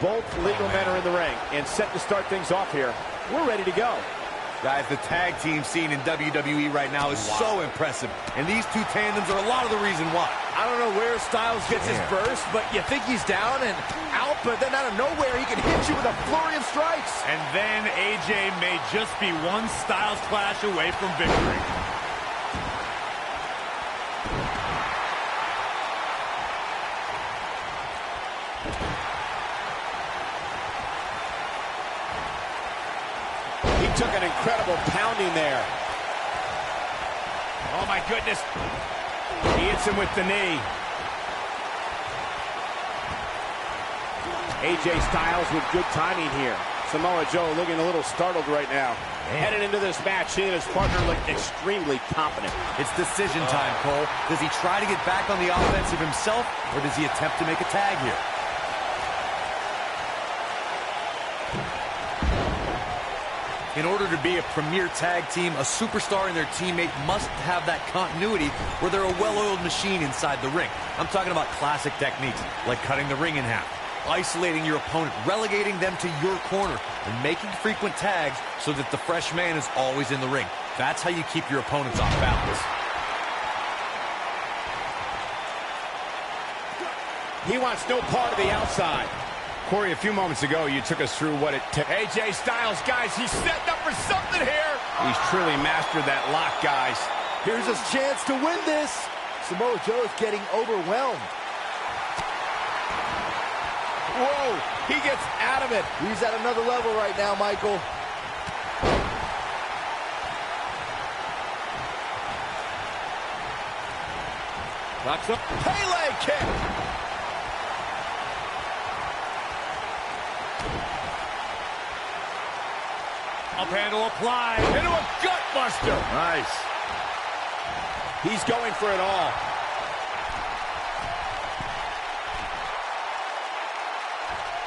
Both legal men are in the ring and set to start things off here. We're ready to go. Guys, the tag team scene in WWE right now is so impressive. And these two tandems are a lot of the reason why. I don't know where Styles gets his burst, but you think he's down and out, but then out of nowhere, he can hit you with a flurry of strikes. And then AJ may just be one Styles clash away from victory. Took an incredible pounding there. Oh, my goodness. He hits him with the knee. AJ Styles with good timing here. Samoa Joe looking a little startled right now. Headed into this match, he and his partner look extremely confident. It's decision time, Cole. Does he try to get back on the offensive himself, or does he attempt to make a tag here? In order to be a premier tag team, a superstar and their teammate must have that continuity where they're a well-oiled machine inside the ring. I'm talking about classic techniques, like cutting the ring in half, isolating your opponent, relegating them to your corner, and making frequent tags so that the fresh man is always in the ring. That's how you keep your opponents off balance. He wants no part of the outside. Corey, a few moments ago, you took us through what it took. AJ Styles, guys, he's setting up for something here. He's truly mastered that lock, guys. Here's his chance to win this. Samoa Joe is getting overwhelmed. Whoa, he gets out of it. He's at another level right now, Michael. Locks up. Pele kick. Up handle applied. Into a gut buster. Nice. He's going for it all.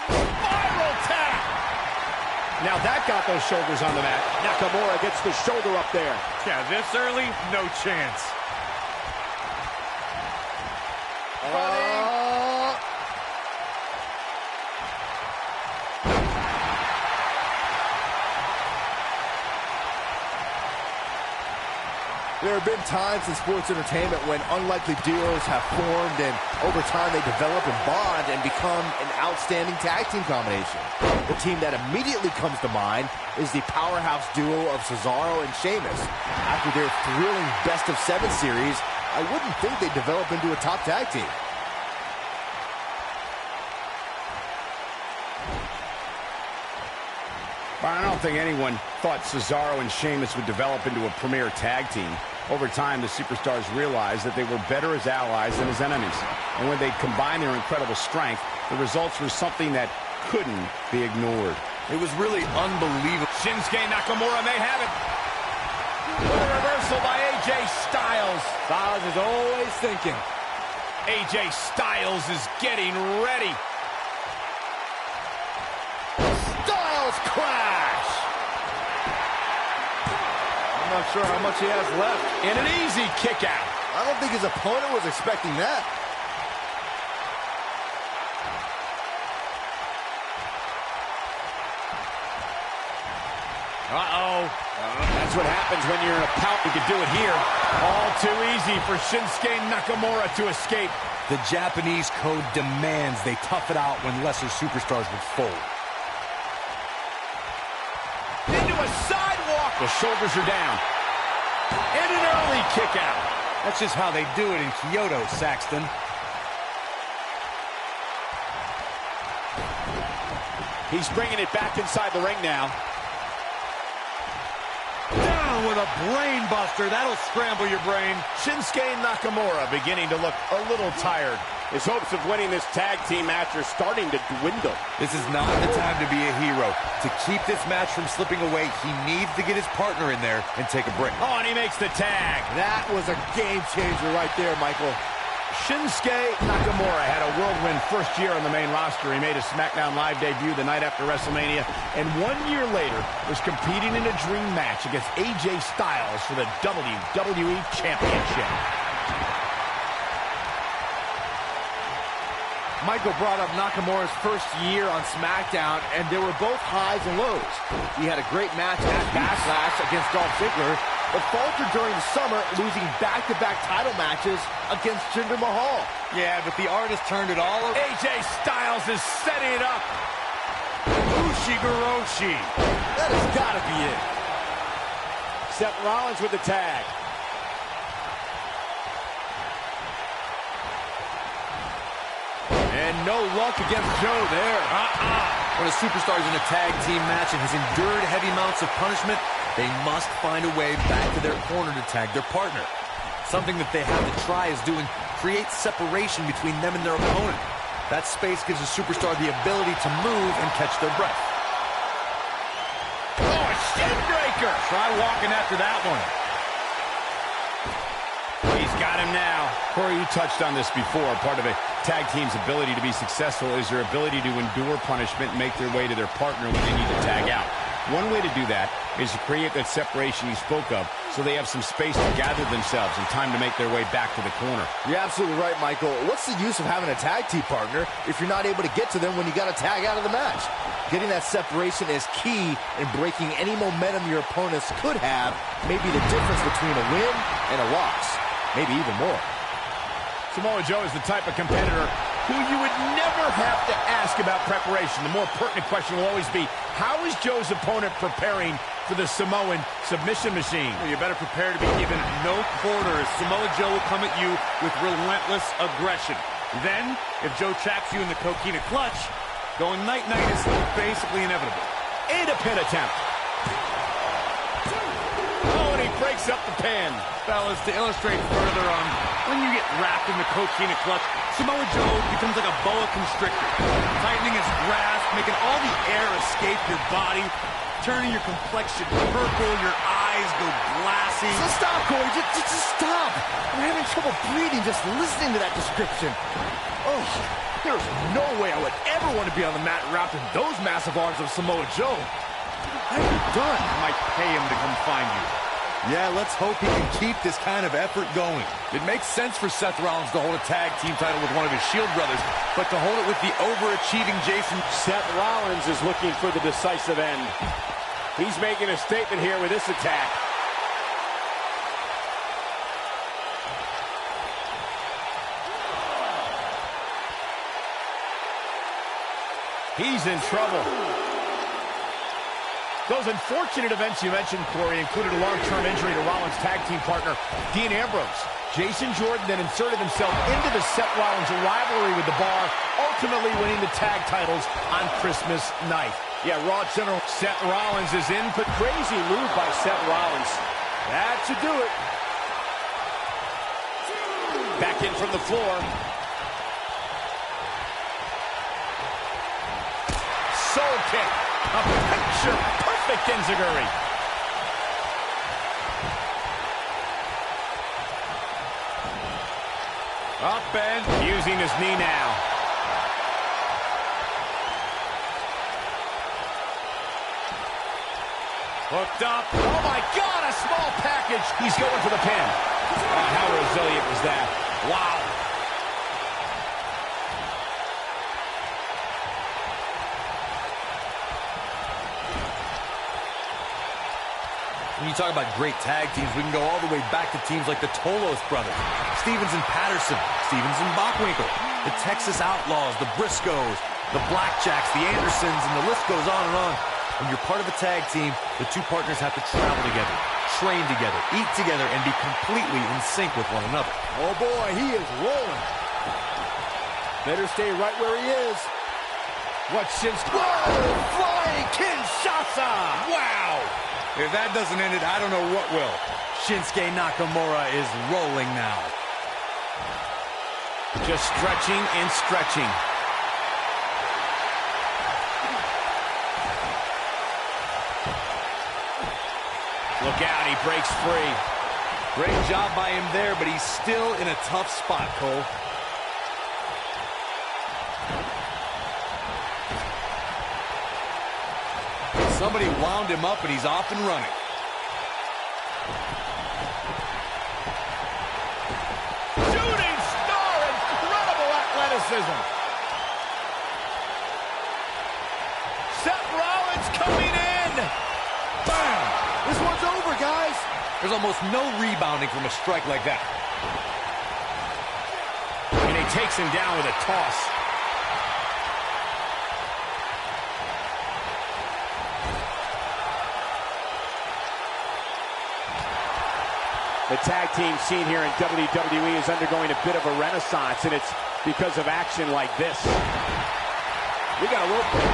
Spiral tap. Now that got those shoulders on the mat. Nakamura gets the shoulder up there. Yeah, this early, no chance. There have been times in sports entertainment when unlikely duos have formed, and over time they develop and bond and become an outstanding tag team combination. The team that immediately comes to mind is the powerhouse duo of Cesaro and Sheamus. After their thrilling best-of-7 series, I wouldn't think they'd develop into a top tag team. I don't think anyone thought Cesaro and Sheamus would develop into a premier tag team. Over time, the superstars realized that they were better as allies than as enemies. And when they combined their incredible strength, the results were something that couldn't be ignored. It was really unbelievable. Shinsuke Nakamura may have it. With a reversal by AJ Styles. Styles is always thinking. AJ Styles is getting ready. Styles clash! I'm not sure how much he has left. And an easy kick out. I don't think his opponent was expecting that. That's what happens when you're in a pout. You can do it here. All too easy for Shinsuke Nakamura to escape. The Japanese code demands they tough it out when lesser superstars would fold. Into a sidewalk. The shoulders are down. And an early kick out. That's just how they do it in Kyoto, Saxton. He's bringing it back inside the ring now. Down with a brain buster. That'll scramble your brain. Shinsuke Nakamura beginning to look a little tired. His hopes of winning this tag team match are starting to dwindle. This is not the time to be a hero. To keep this match from slipping away, he needs to get his partner in there and take a break. Oh, and he makes the tag. That was a game changer right there, Michael. Shinsuke Nakamura had a whirlwind first year on the main roster. He made a SmackDown Live debut the night after WrestleMania, and 1 year later was competing in a dream match against AJ Styles for the WWE Championship. Michael brought up Nakamura's first year on SmackDown, and there were both highs and lows. He had a great match at Backlash against Dolph Ziggler, but faltered during the summer, losing back-to-back title matches against Jinder Mahal. Yeah, but the artist turned it all over. AJ Styles is setting it up. Ushigoroshi. That has got to be it. Seth Rollins with the tag. And no luck against Joe there. When a superstar is in a tag team match and has endured heavy amounts of punishment, they must find a way back to their corner to tag their partner. Something that they have to try is doing create separation between them and their opponent. That space gives a superstar the ability to move and catch their breath. Oh, a shin breaker. Try walking after that one. He's got him now. Corey, you touched on this before. Part of a tag team's ability to be successful is their ability to endure punishment and make their way to their partner when they need to tag out. One way to do that is to create that separation you spoke of so they have some space to gather themselves and time to make their way back to the corner. You're absolutely right, Michael. What's the use of having a tag team partner if you're not able to get to them when you got to tag out of the match? Getting that separation is key in breaking any momentum your opponents could have, maybe the difference between a win and a loss. Maybe even more. Samoa Joe is the type of competitor who you would never have to ask about preparation. The more pertinent question will always be, how is Joe's opponent preparing for the Samoan submission machine? Well, you better prepare to be given no quarters. Samoa Joe will come at you with relentless aggression. Then, if Joe traps you in the coquina clutch, going night-night is basically inevitable. And a pin attempt. Oh, and he breaks up the pin. Fellas, to illustrate further on when you get wrapped in the coquina clutch, Samoa Joe becomes like a boa constrictor, tightening his grasp, making all the air escape your body, turning your complexion purple, your eyes go glassy. So stop, Corey. Just stop. I'm having trouble breathing just listening to that description. Oh, there's no way I would ever want to be on the mat wrapped in those massive arms of Samoa Joe. What have you done? I might pay him to come find you. Yeah, let's hope he can keep this kind of effort going. It makes sense for Seth Rollins to hold a tag team title with one of his Shield brothers, but to hold it with the overachieving Jason. Seth Rollins is looking for the decisive end. He's making a statement here with this attack. He's in trouble. Those unfortunate events you mentioned, Corey, included a long-term injury to Rollins' tag team partner, Dean Ambrose. Jason Jordan then inserted himself into the Seth Rollins rivalry with the Bar, ultimately winning the tag titles on Christmas night. Yeah, Raw General Seth Rollins is in, but crazy move by Seth Rollins. That should do it. Back in from the floor. Soul kick. A picture-perfect enziguri. Up and Using his knee now. hooked up. Oh, my God, a small package. He's going for the pin. Oh, how resilient was that? Wow. When you talk about great tag teams, we can go all the way back to teams like the Tolos brothers, Stevens and Patterson, Stevens and Bockwinkel, the Texas Outlaws, the Briscoes, the Blackjacks, the Andersons, and the list goes on and on. When you're part of a tag team, the two partners have to travel together, train together, eat together, and be completely in sync with one another. Oh, boy, he is rolling. Better stay right where he is. What Shinsuke? Whoa! Flying Kinshasa! Wow! If that doesn't end it, I don't know what will. Shinsuke Nakamura is rolling now. Just stretching and stretching. Look out, he breaks free. Great job by him there, but he's still in a tough spot, Cole. Somebody wound him up, and he's off and running. Shooting star, incredible athleticism. Seth Rollins coming in. Bam! This one's over, guys. There's almost no rebounding from a strike like that. And he takes him down with a toss. The tag team scene here in WWE is undergoing a bit of a renaissance, and it's because of action like this. We got a rope break.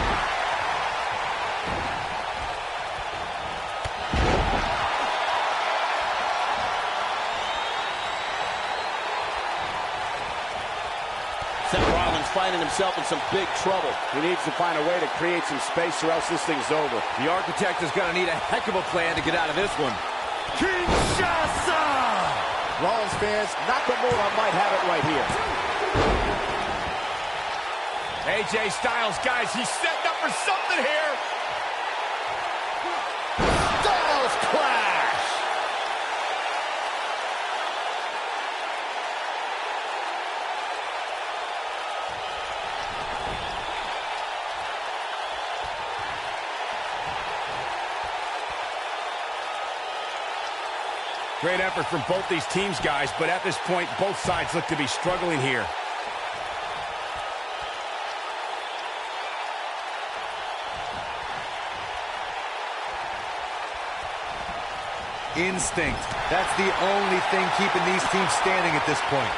Seth Rollins finding himself in some big trouble. He needs to find a way to create some space or else this thing's over. The Architect is going to need a heck of a plan to get out of this one. Kinshasa! Rollins fans, Nakamura might have it right here. AJ Styles, guys, he's setting up for something here. Styles Clash! Great effort from both these teams, guys, but at this point, both sides look to be struggling here. Instinct. That's the only thing keeping these teams standing at this point.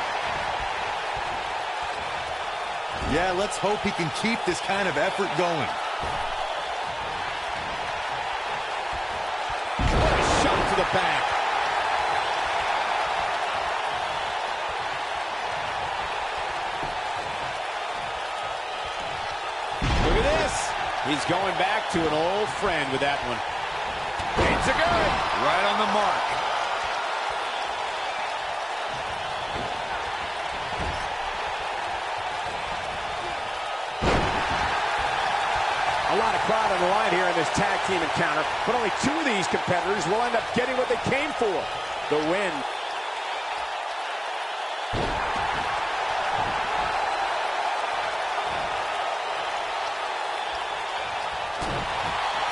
Yeah, let's hope he can keep this kind of effort going. What a shot to the back. Look at this. He's going back to an old friend with that one. It's a good. Right on the mark. A lot of crowd on the line here in this tag team encounter, but only two of these competitors will end up getting what they came for, the win.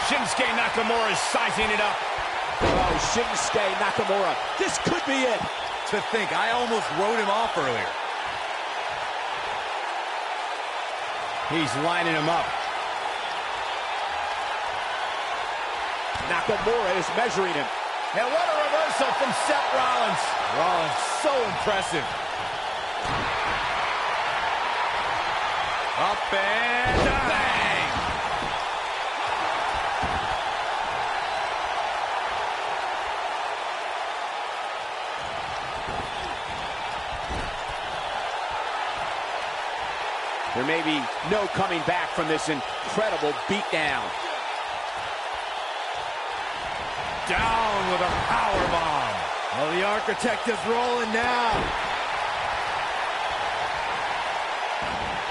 Shinsuke Nakamura is sizing it up. Oh, Shinsuke Nakamura. This could be it. To think, I almost wrote him off earlier. He's lining him up. Nakamura is measuring him. And what a reversal from Seth Rollins. Rollins, so impressive. Up and bang! There may be no coming back from this incredible beatdown. Down with a powerbomb. Well, the Architect is rolling now.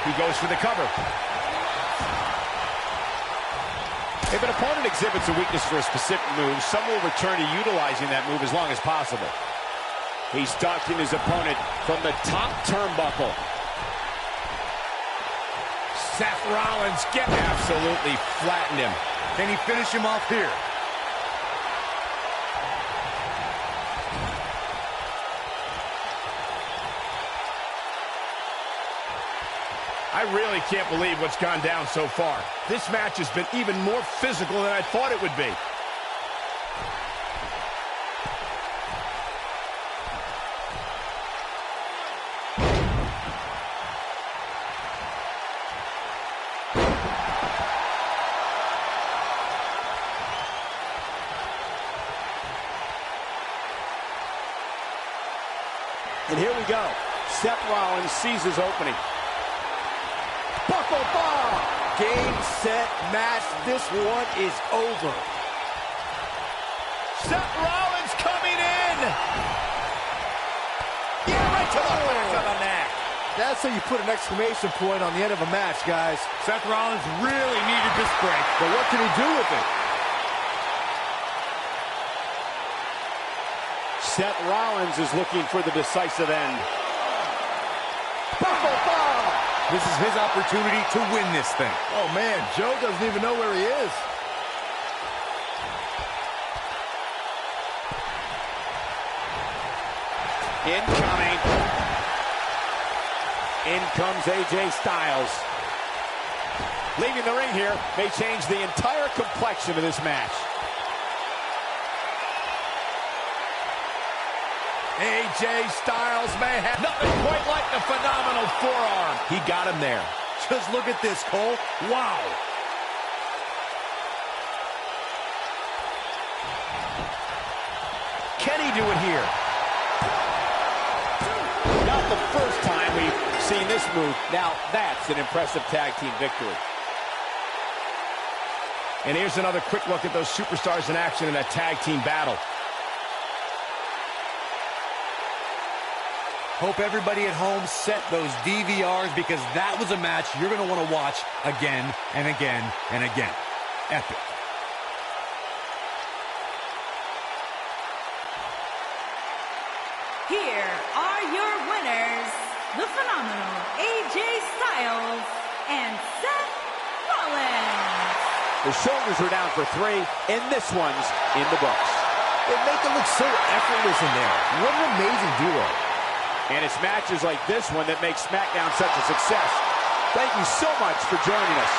He goes for the cover. If an opponent exhibits a weakness for a specific move, some will return to utilizing that move as long as possible. He's stalking his opponent from the top turnbuckle. Seth Rollins absolutely flattened him. Can he finish him off here? I really can't believe what's gone down so far. This match has been even more physical than I thought it would be. And here we go. Seth Rollins sees his opening. Buckle bomb! Game, set, match. This one is over. Seth Rollins coming in. Yeah, right to the back of the neck. That's how you put an exclamation point on the end of a match, guys. Seth Rollins really needed this break. But what can he do with it? Seth Rollins is looking for the decisive end. Buckle bomb! This is his opportunity to win this thing. Oh, man, Joe doesn't even know where he is. Incoming. In comes AJ Styles. Leaving the ring here may change the entire complexion of this match. AJ Styles may have nothing quite like the phenomenal forearm. He got him there. Just look at this, Cole. Wow. Can he do it here? Not the first time we've seen this move. Now that's an impressive tag team victory. And here's another quick look at those superstars in action in a tag team battle. Hope everybody at home set those DVRs, because that was a match you're going to want to watch again and again and again. Epic. Here are your winners, the phenomenal AJ Styles and Seth Rollins. The shoulders are down for 3, and this one's in the books. They make it look so effortless in there. What an amazing duo. And it's matches like this one that make SmackDown such a success. Thank you so much for joining us.